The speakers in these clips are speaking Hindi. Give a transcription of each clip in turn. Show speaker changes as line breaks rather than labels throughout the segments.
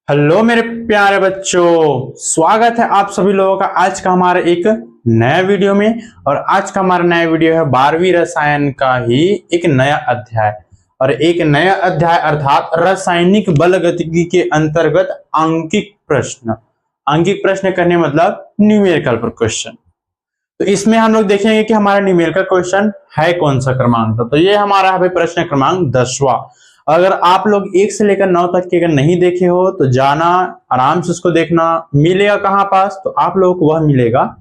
हेलो मेरे प्यारे बच्चों, स्वागत है आप सभी लोगों का आज का हमारे एक नया वीडियो में। और आज का हमारा नया वीडियो है 12वीं रसायन का ही एक नया अध्याय। और एक नया अध्याय अर्थात रासायनिक बल गतिकी के अंतर्गत आंकिक प्रश्न। आंकिक प्रश्न करने मतलब न्यूमेरिकल क्वेश्चन। तो इसमें हम लोग देखेंगे कि हमारा न्यूमेरिकल क्वेश्चन है कौन सा क्रमांक का। तो ये हमारा है भाई प्रश्न क्रमांक 10वां। अगर आप लोग 1 से लेकर 9 तक के अगर नहीं देखे हो तो जाना आराम से उसको देखना। मिलेगा कहाँ पास, तो आप लोगों को वह मिलेगा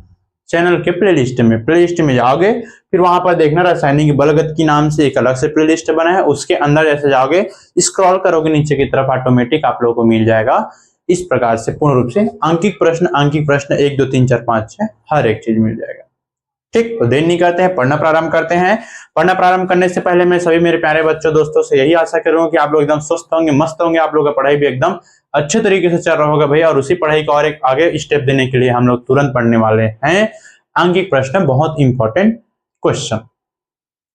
चैनल के प्लेलिस्ट में। प्लेलिस्ट में जाओगे फिर वहां पर देखना रासायनिक बलगत की नाम से एक अलग से प्लेलिस्ट बना है, उसके अंदर जैसे जाओगे स्क्रॉल करोगे नीचे की तरफ ऑटोमेटिक आप लोगों को मिल जाएगा। इस प्रकार से पूर्ण रूप से आंकिक प्रश्न 1 2 3 4 5 6 हर एक चीज मिल जाएगा। ठीक, तो देर नहीं करते हैं, पढ़ना प्रारंभ करते हैं। पढ़ना प्रारंभ करने से पहले मैं सभी मेरे प्यारे बच्चों दोस्तों से यही आशा करूंगा कि आप लोग एकदम स्वस्थ होंगे, मस्त होंगे, आप लोगों का पढ़ाई भी एकदम अच्छे तरीके से चल रहा होगा भैया। और उसी पढ़ाई का और एक आगे स्टेप देने के लिए हम लोग तुरंत पढ़ने वाले हैं आंकिक प्रश्न, बहुत इंपॉर्टेंट क्वेश्चन।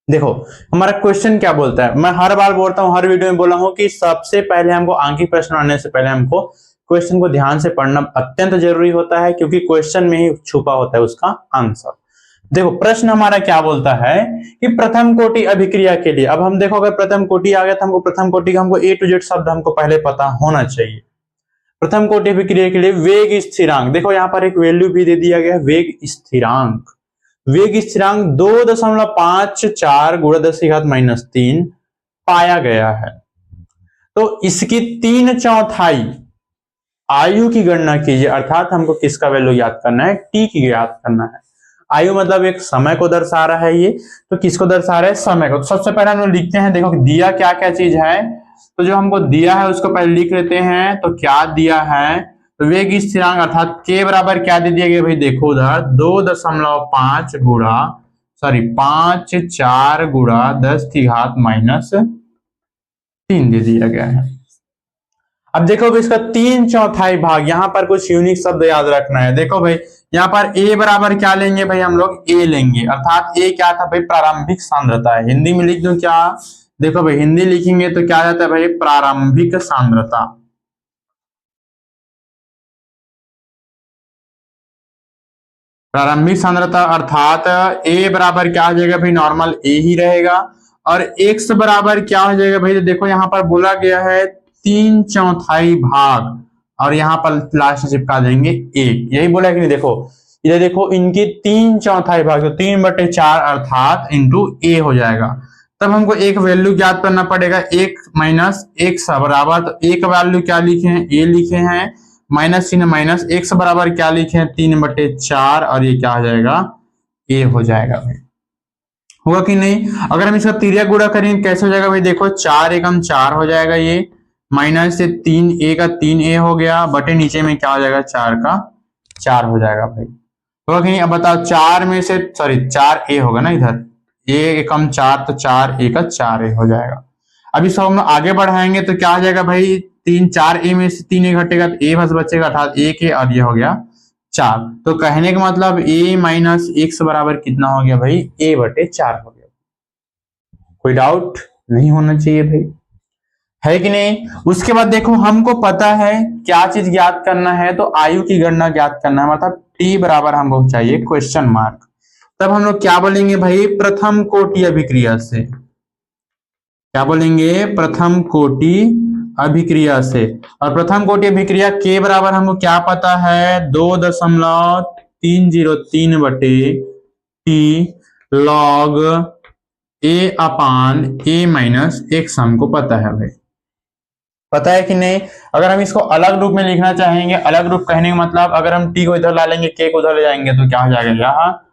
देखो हमारा क्वेश्चन क्या बोलता है, मैं हर बार बोलता हूँ, हर वीडियो में बोला हूँ कि सबसे पहले हमको आंकिक प्रश्न आने से पहले हमको क्वेश्चन को ध्यान से पढ़ना अत्यंत जरूरी होता है, क्योंकि क्वेश्चन में ही छुपा होता है उसका आंसर। देखो प्रश्न हमारा क्या बोलता है कि प्रथम कोटि अभिक्रिया के लिए, अब हम देखो अगर प्रथम कोटि आ गया तो हमको प्रथम कोटि का हमको ए टू जेड शब्द हमको पहले पता होना चाहिए। प्रथम कोटि अभिक्रिया के लिए वेग स्थिरांक, देखो यहाँ पर एक वैल्यू भी दे दिया गया है, वेग स्थिरांक। वेग स्थिरांक 2.54 गुणा 10⁻³ पाया गया है। तो इसकी 3/4 आयु की गणना कीजिए, अर्थात हमको किसका वैल्यू याद करना है, टी की याद करना है। आयु मतलब एक समय को दर्शा रहा है ये, तो किसको दर्शा रहा है, समय को। तो सबसे पहले हम लोग लिखते हैं, देखो दिया क्या क्या चीज है, तो जो हमको दिया है उसको पहले लिख लेते हैं। तो क्या दिया है, तो वेग स्थिरांक अर्थात के बराबर क्या दे दिया गया भाई, देखो उधर 2.5 गुणा 5/4 गुणा 10⁻³ दे दिया गया है। अब देखो भाई इसका 3/4 भाग, यहां पर कुछ यूनिक शब्द याद रखना है। देखो भाई यहाँ पर ए बराबर क्या लेंगे भाई, हम लोग ए लेंगे, अर्थात ए क्या था भाई, प्रारंभिक सांद्रता है। हिंदी में लिख दूं क्या, देखो भाई हिंदी लिखेंगे तो क्या जाता है भाई, प्रारंभिक सांद्रता। प्रारंभिक सांद्रता अर्थात ए बराबर क्या हो जाएगा भाई, नॉर्मल ए ही रहेगा। और एक्स बराबर क्या हो जाएगा भाई, तो देखो यहाँ पर बोला गया है 3/4 भाग, और यहाँ पर लास्ट चिपका देंगे 1, यही बोला कि नहीं। देखो इधर देखो इनकी 3/4 भाग, तो 3/4 अर्थात इंटू ए हो जाएगा। तब हमको एक वैल्यू ज्ञात करना पड़ेगा, 1 - x बराबर, तो एक वैल्यू क्या लिखे हैं, ए लिखे हैं, माइनस चिन्ह माइनस, x बराबर क्या लिखे हैं 3/4, और ये क्या हो जाएगा, ए हो जाएगा भाई। होगा कि नहीं। अगर हम इसका तिर्यक गुणा करेंगे कैसे हो जाएगा भाई, देखो 4 एकम 4 हो जाएगा, ये माइनस से 3a का 3a हो गया, बटे नीचे में क्या हो जाएगा 4 का 4 हो जाएगा भाई। होगा कि नहीं। अब बताओ 4 में से 4a होगा ना, इधर a एकम 4, तो 4a का 4a हो जाएगा। अब इसको हम आगे बढ़ाएंगे तो क्या हो जाएगा भाई, 4a में से 3a घटेगा तो a बस बचेगा, अर्थात a के, और ये हो गया 4। तो कहने का मतलब a माइनस x बराबर कितना हो गया भाई, a/4 हो गया। कोई डाउट नहीं होना चाहिए भाई, है कि नहीं। उसके बाद देखो हमको पता है क्या चीज ज्ञात करना है, तो आयु की गणना ज्ञात करना है, मतलब टी बराबर हमको चाहिए क्वेश्चन मार्क। तब हम लोग क्या बोलेंगे भाई, प्रथम कोटि अभिक्रिया से, क्या बोलेंगे, प्रथम कोटि अभिक्रिया से। और प्रथम कोटि अभिक्रिया के बराबर हमको क्या पता है, 2.303/T log a/a-x हमको पता है भाई, पता है कि नहीं। अगर हम इसको अलग रूप में लिखना चाहेंगे, अलग रूप कहने का मतलब अगर हम टी को इधर ला लेंगे, के को उधर ले जाएंगे, तो क्या हो जाएगा, यहाँ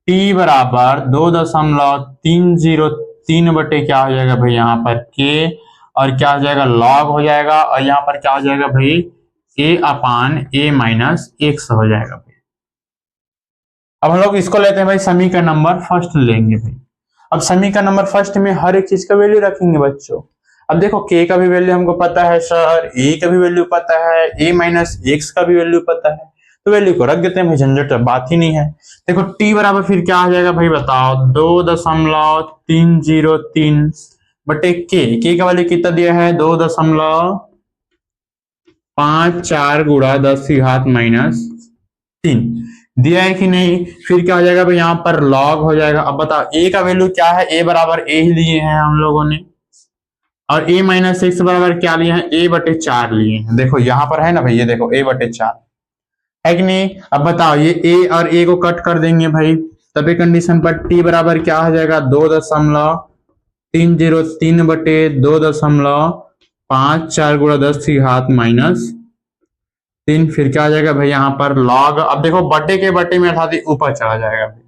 टी बराबर 2.303 बटे क्या हो जाएगा भाई, यहाँ पर के, और क्या हो जाएगा लॉग हो जाएगा, और यहाँ पर क्या हो जाएगा भाई, a/a-x हो जाएगा भाई। अब हम लोग इसको लेते हैं भाई समीकरण नंबर फर्स्ट लेंगे भाई। अब समीकरण नंबर फर्स्ट में हर एक चीज का वैल्यू रखेंगे बच्चों। अब देखो के का भी वैल्यू हमको पता है सर, ए का भी वैल्यू पता है, a-x का भी वैल्यू पता है, तो वैल्यू को रख देते हैं भाई, झंझट बात ही नहीं है। देखो टी बराबर फिर क्या हो जाएगा भाई, बताओ 2.303 बटे के का वैल्यू कितना दिया है, 2.5 5 4 गुणा 10 की घात -3 दिया है कि नहीं। फिर क्या हो जाएगा भाई, यहाँ पर लॉग हो जाएगा। अब बताओ ए का वैल्यू क्या है, ए बराबर ए ही लिए हैं हम लोगों ने, और a माइनस एक्स बराबर क्या लिए हैं, a/4 लिए हैं। देखो यहाँ पर है ना भाई, ये देखो a/4 है कि नहीं। अब बताओ ये a और a को कट कर देंगे भाई, तभी कंडीशन पर t बराबर क्या हो जाएगा, 2.303/2.54 गुणा 10 की घात -3। फिर क्या आ जाएगा भाई, यहाँ पर लॉग, अब देखो बटे के बटे में अर्थात ऊपर चला जाएगा भाई।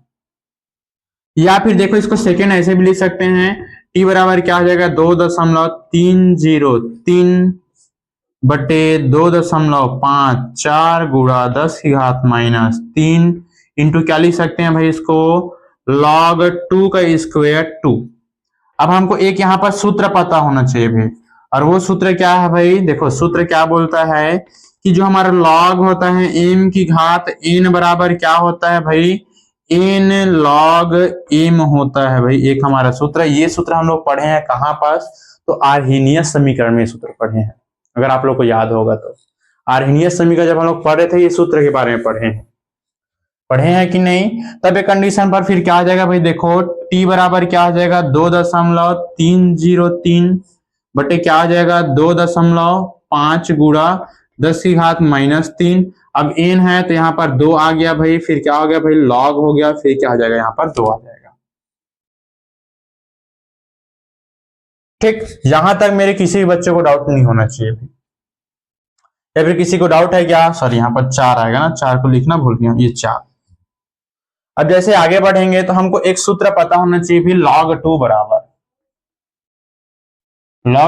या फिर देखो इसको सेकेंड ऐसे भी लिख सकते हैं, t बराबर क्या हो जाएगा, 2.303/2.54 गुणा 10 की घात -3 इंटू क्या लिख सकते हैं भाई इसको, log 2 का स्क्वायर 2। अब हमको एक यहाँ पर सूत्र पता होना चाहिए भाई, और वो सूत्र क्या है भाई, देखो सूत्र क्या बोलता है कि जो हमारा log होता है m की घात n बराबर क्या होता है भाई, n log m होता है भाई। एक हमारा सूत्र, ये सूत्र हम लोग पढ़े हैं कहाँ पास, तो आर्हीनियस समीकरण में सूत्र पढ़े हैं, अगर आप लोग को याद होगा तो। आर्हीनियस समीकरण जब हम लोग पढ़े थे, ये सूत्र के बारे में पढ़े हैं कि नहीं। तब एक कंडीशन पर फिर क्या आ जाएगा भाई, देखो t बराबर क्या आ जाएगा, 2.303 बटे क्या आ जाएगा, 2.5 गुणा 10 की घात -3। अब n है तो यहाँ पर 2 आ गया भाई, फिर क्या हो गया भाई, log हो गया, फिर क्या आ जाएगा, यहाँ पर 2 आ जाएगा। ठीक, यहां तक मेरे किसी भी बच्चे को डाउट नहीं होना चाहिए भाई। या फिर किसी को डाउट है क्या, सॉरी यहाँ पर 4 आएगा ना, 4 को लिखना भूल गया, ये 4। अब जैसे आगे बढ़ेंगे तो हमको एक सूत्र पता होना चाहिए भी, log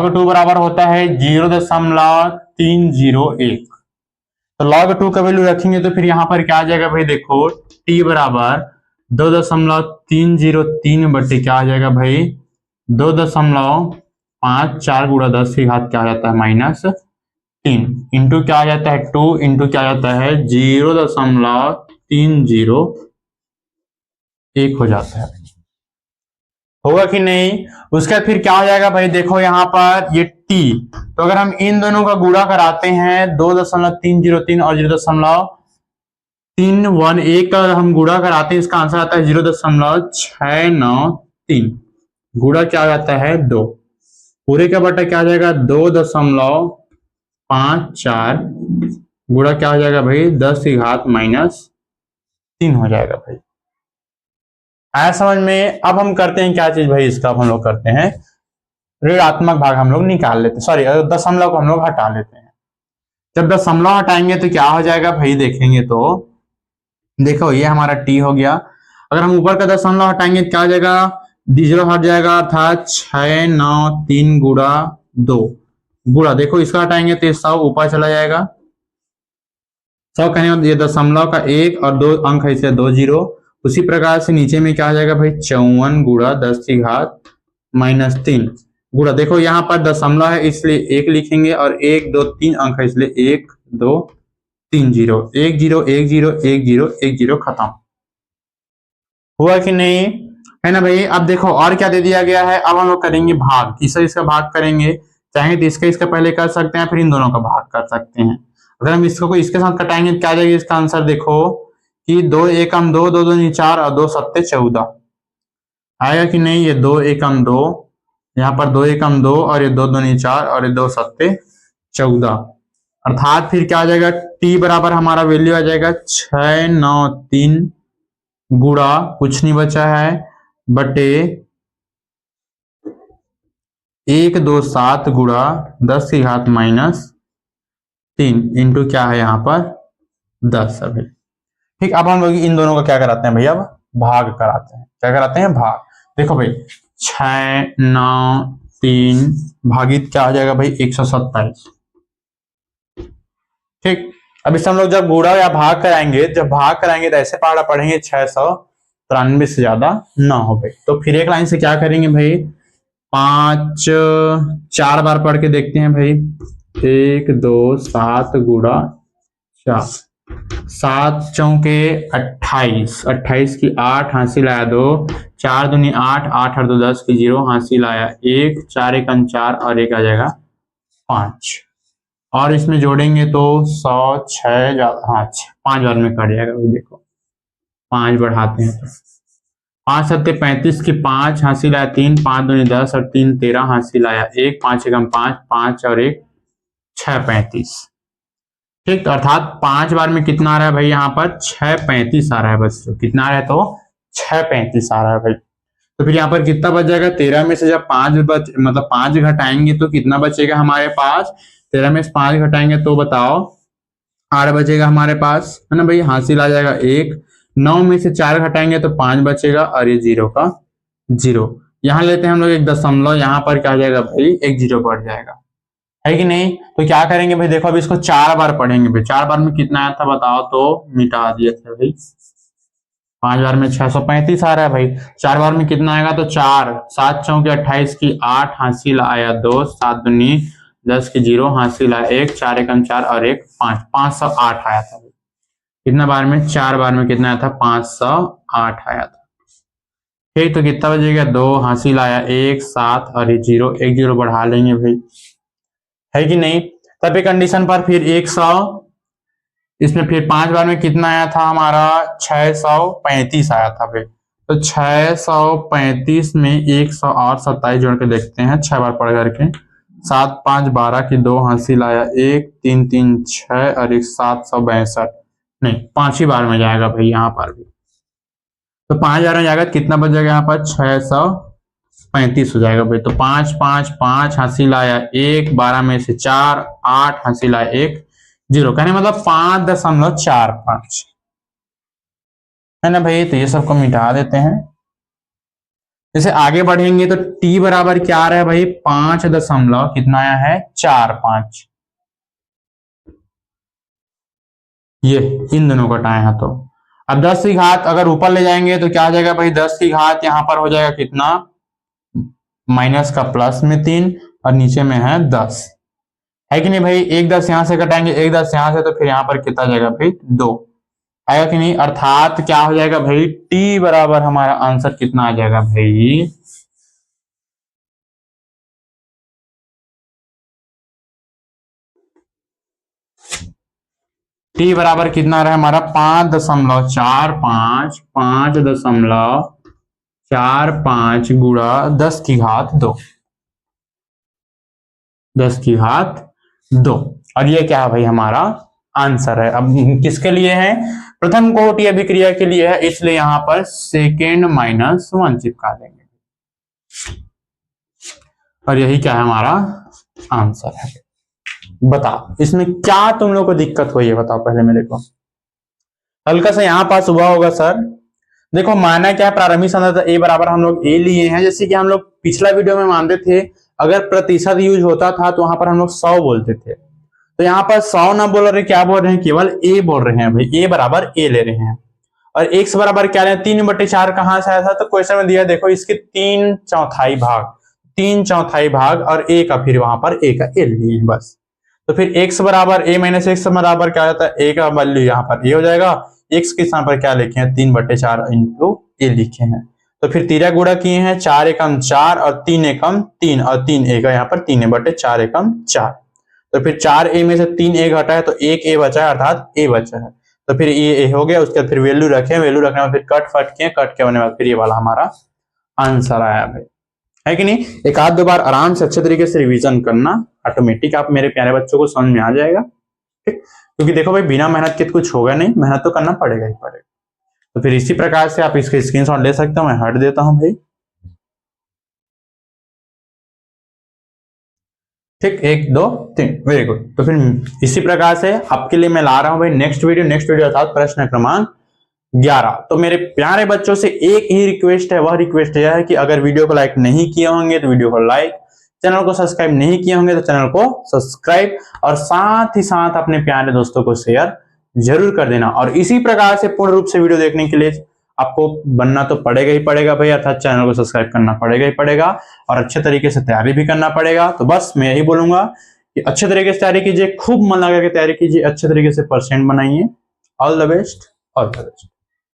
2 बराबर होता है 0.301। तो log 2 का वैल्यू रखेंगे तो फिर यहाँ पर क्या आ जाएगा भाई, देखो t बराबर 2.303 बटे क्या आ जाएगा भाई, 2.54 गुणा 10 की घात क्या आ जाता है, -3 इंटू क्या आ जाता है 2 इंटू क्या आ जाता है 0.301 हो जाता है। होगा कि नहीं। उसके बाद फिर क्या हो जाएगा भाई, देखो यहाँ पर ये t, तो अगर हम इन दोनों का गुणा कराते हैं 2.303 और 0.311 का हम गुणा कराते हैं, इसका आंसर आता है 0.693। गुणा क्या आ जाता है 2, पूरे का बटा क्या आ जाएगा 2.54 गुणा क्या हो जाएगा भाई 10 की घात -3 हो जाएगा भाई। आया समझ में। अब हम करते हैं क्या चीज भाई, इसका हम लोग करते हैं ऋणात्मक भाग हम लोग निकाल लेते हैं, सॉरी दशमलव को हम लोग हटा लेते हैं। जब दशमलव हटाएंगे तो क्या हो जाएगा भाई, देखेंगे तो देखो ये हमारा t हो गया। अगर हम ऊपर का दशमलव हटाएंगे तो क्या हो जाएगा, 0 हट जाएगा, अर्थात 693 गुणा 2 गुणा, देखो इसका हटाएंगे तो 100 ऊपर चला जाएगा, 100 कहने ये दशमलव का 1 और 2 अंक है, इसलिए 2 0। उसी प्रकार से नीचे में क्या आ जाएगा भाई, 54 गुणा 10 की घात -3 गुणा, देखो यहाँ पर दशमलव है इसलिए 1 लिखेंगे, और 1 2 3 अंक है इसलिए 1 2 3 0 1 0 1 0 1 0 1 0 खत्म। हुआ कि नहीं, है ना भाई। अब देखो और क्या दे दिया गया है, अब हम लोग करेंगे भाग, इससे इसका भाग करेंगे, चाहे तो इसका पहले कर सकते हैं, फिर इन दोनों का भाग कर सकते हैं। अगर हम इसको इसके साथ कटाएंगे तो क्या आ जाएगा इसका आंसर, देखो कि 2 एकम 2 2 2 4 और 2 सत्ते 14 आएगा कि नहीं। ये 2 एकम 2, यहाँ पर 2 एकम 2 और ये 2 2 4 और ये 2 सत्ते 14, अर्थात फिर क्या आ जाएगा, t बराबर हमारा वैल्यू आ जाएगा 693 गुणा कुछ नहीं बचा है बटे 127 गुणा 10 की घात -3 इंटू क्या है यहाँ पर 10 है भाई। ठीक, अब हम लोग इन दोनों का क्या कराते हैं भैया, अब भाग कराते हैं। क्या कराते हैं, भाग। देखो भाई 693 भागित क्या आ जाएगा भाई 127। ठीक, अब इस हम लोग जब गुणा या भाग कराएंगे, जब भाग कराएंगे तो ऐसे पहाड़ा पढ़ेंगे 693 से ज्यादा ना हो भाई। तो फिर एक लाइन से क्या करेंगे भाई, 5 4 बार पढ़ के देखते हैं भाई, 1 2 7 गुणा 4, 7 चौके 28, 28 की 8 हासिल आया 2, 4 दूनी 8, 8 और 2 10 की 0 हासिल आया 1, 4 1 4 और 1 आ जाएगा 5, और इसमें जोड़ेंगे तो 106, हाँ 5 बार में कट जाएगा भाई। देखो 5 बढ़ाते हैं तो 5 सत्ते 35 की 5 हासिल आया 3, 5 दूनी 10 और 3 13 हासिल आया 1, 5 एकम 5, 5 और 1 6 35। ठीक, तो अर्थात 5 बार में कितना आ रहा है भाई, यहाँ पर 6 35 आ रहा है बच्चों। कितना आ रहा है तो 6 35 आ रहा है भाई। तो फिर यहाँ पर कितना बच जाएगा, 13 में से जब 5 मतलब 5 घटाएंगे तो कितना बचेगा हमारे पास, 13 में से 5 घटाएंगे तो बताओ 8 बचेगा हमारे पास, है ना भाई। हासिल आ जाएगा 1, 9 में से 4 घटाएंगे तो 5 बचेगा और ये 0 का 0। यहाँ लेते हैं हम लोग एक दशमलव, यहाँ पर क्या आ जाएगा भाई, एक 0 बढ़ जाएगा, है कि नहीं। तो क्या करेंगे भाई, देखो अभी इसको 4 बार पढ़ेंगे भाई। 4 बार में कितना आया था बताओ, तो मिटा दिए थे भाई। 5 बार में 635 आ रहा है भाई। 4 बार में कितना आएगा, तो 4, 7 चौके 28 की 8 हासिल आया 2, 7 दूनी 10 की 0 हासिल आया 1, 4 एकम 4 और 1 5, 508 आया था। कितना बार में, 4 बार में कितना आया था, 508 आया था। ठीक, तो कितना बचेगा, 2 हासिल आया 1, 7 और ये 0, एक 0 बढ़ा लेंगे भाई, है कि नहीं। तब कंडीशन पर फिर 100, इसमें फिर 5 बार में कितना आया था हमारा, 635 आया था भाई। तो 635 में 100 और 27 जोड़ के देखते हैं, 6 बार पढ़ करके। 7 5 12 की 2 हासिल आया 1, 3 3 6 और 1 762, नहीं 5 ही बार में जाएगा भाई यहाँ पर भी। तो 5 बार में जाएगा, कितना बच जाएगा यहाँ पर, 635 हो जाएगा भाई। तो 5 5 5 हासिल आया 1, 12 में से 4, 8 हासिल आया 1 0, कहने मतलब 5.45 है ना भाई। तो ये सबको मिटा देते हैं। जैसे आगे बढ़ेंगे तो t बराबर क्या आ रहा है भाई, 5 दशमलव कितना आया है, 45। ये इन दोनों का टाइम है। तो अब 10 की घात अगर ऊपर ले जाएंगे तो क्या आ जाएगा भाई, 10 की घात यहां पर हो जाएगा कितना, माइनस का प्लस में 3 और नीचे में है 10, है कि नहीं भाई। एक 10 यहां से घटाएंगे, एक 10 यहां से, तो फिर यहां पर कितना जाएगा भाई, 2 आएगा कि नहीं। अर्थात क्या हो जाएगा भाई, t बराबर हमारा आंसर कितना आ जाएगा भाई, t बराबर कितना रहा हमारा, 5.45, 5.45 गुणा 10 की घात 2, 10 की घात 2। और ये क्या है भाई, हमारा आंसर है। अब किसके लिए है, प्रथम कोटि अभिक्रिया के लिए है, इसलिए यहां पर सेकेंड -1 चिपका देंगे और यही क्या है, हमारा आंसर है। बताओ इसमें क्या तुम लोग को दिक्कत हुई है, बताओ पहले मेरे को। हल्का सा यहां पास हुआ होगा सर। देखो माना क्या, प्रारंभिक सांद्रता ए बराबर हम लोग ए लिए हैं, जैसे कि हम लोग पिछला वीडियो में मानते थे अगर प्रतिशत यूज होता था तो वहां पर हम लोग 100 बोलते थे। तो यहाँ पर 100 ना बोल रहे, क्या बोल रहे हैं, केवल ए बोल रहे हैं भाई। ए बराबर ए ले रहे हैं। और x बराबर क्या ले, 3/4 कहां से आया था, तो क्वेश्चन में दिया देखो इसके 3/4 भाग, 3/4 भाग और a का फिर वहां पर a का a लिए हैं बस। तो फिर x बराबर a माइनस x बराबर क्या आता है, a का वैल्यू यहाँ पर a हो जाएगा। x के स्थान पर क्या लिखे हैं, 3/4 इंटू a लिखे हैं। तो फिर 13 गुणा किए हैं, 4 एकम 4 और 3 एकम 3 और 3 a का यहाँ पर 3/4 एकम 4। तो फिर 4 a में से 3 a घटा है तो 1 a बचा है, अर्थात a बचा है। तो फिर ये हो गया, उसके बाद फिर वैल्यू रखे, वैल्यू रखने में फिर कट फट किए, कट के होने बाद फिर ये वाला हमारा आंसर आया भाई, है कि नहीं। एक आध दो बार आराम से अच्छे तरीके से रिवीजन करना, ऑटोमेटिक आप मेरे प्यारे बच्चों को समझ में आ जाएगा। ठीक, क्योंकि देखो भाई बिना मेहनत के कुछ होगा नहीं, मेहनत तो करना पड़ेगा ही पड़ेगा। तो फिर इसी प्रकार से आप इसके स्क्रीनशॉट ले सकते हो, मैं हट देता हूं भाई। ठीक, 1 2 3, वेरी गुड। तो फिर इसी प्रकार से आपके लिए मैं ला रहा हूं भाई नेक्स्ट वीडियो अर्थात प्रश्न क्रमांक 11। तो मेरे प्यारे बच्चों से एक ही रिक्वेस्ट है, वह रिक्वेस्ट यह है कि अगर वीडियो को लाइक नहीं किए होंगे तो वीडियो को लाइक, चैनल को सब्सक्राइब नहीं किए होंगे तो चैनल को सब्सक्राइब, और साथ ही साथ अपने प्यारे दोस्तों को शेयर जरूर कर देना। और इसी प्रकार से पूर्ण रूप से वीडियो देखने के लिए आपको बनना तो पड़ेगा ही पड़ेगा भाई, अर्थात चैनल को सब्सक्राइब करना पड़ेगा ही पड़ेगा और अच्छे तरीके से तैयारी भी करना पड़ेगा। तो बस मैं यही बोलूंगा कि अच्छे तरीके से तैयारी कीजिए, खूब मन लगा के तैयारी कीजिए, अच्छे तरीके से परसेंट बनाइए। All the best, all the best.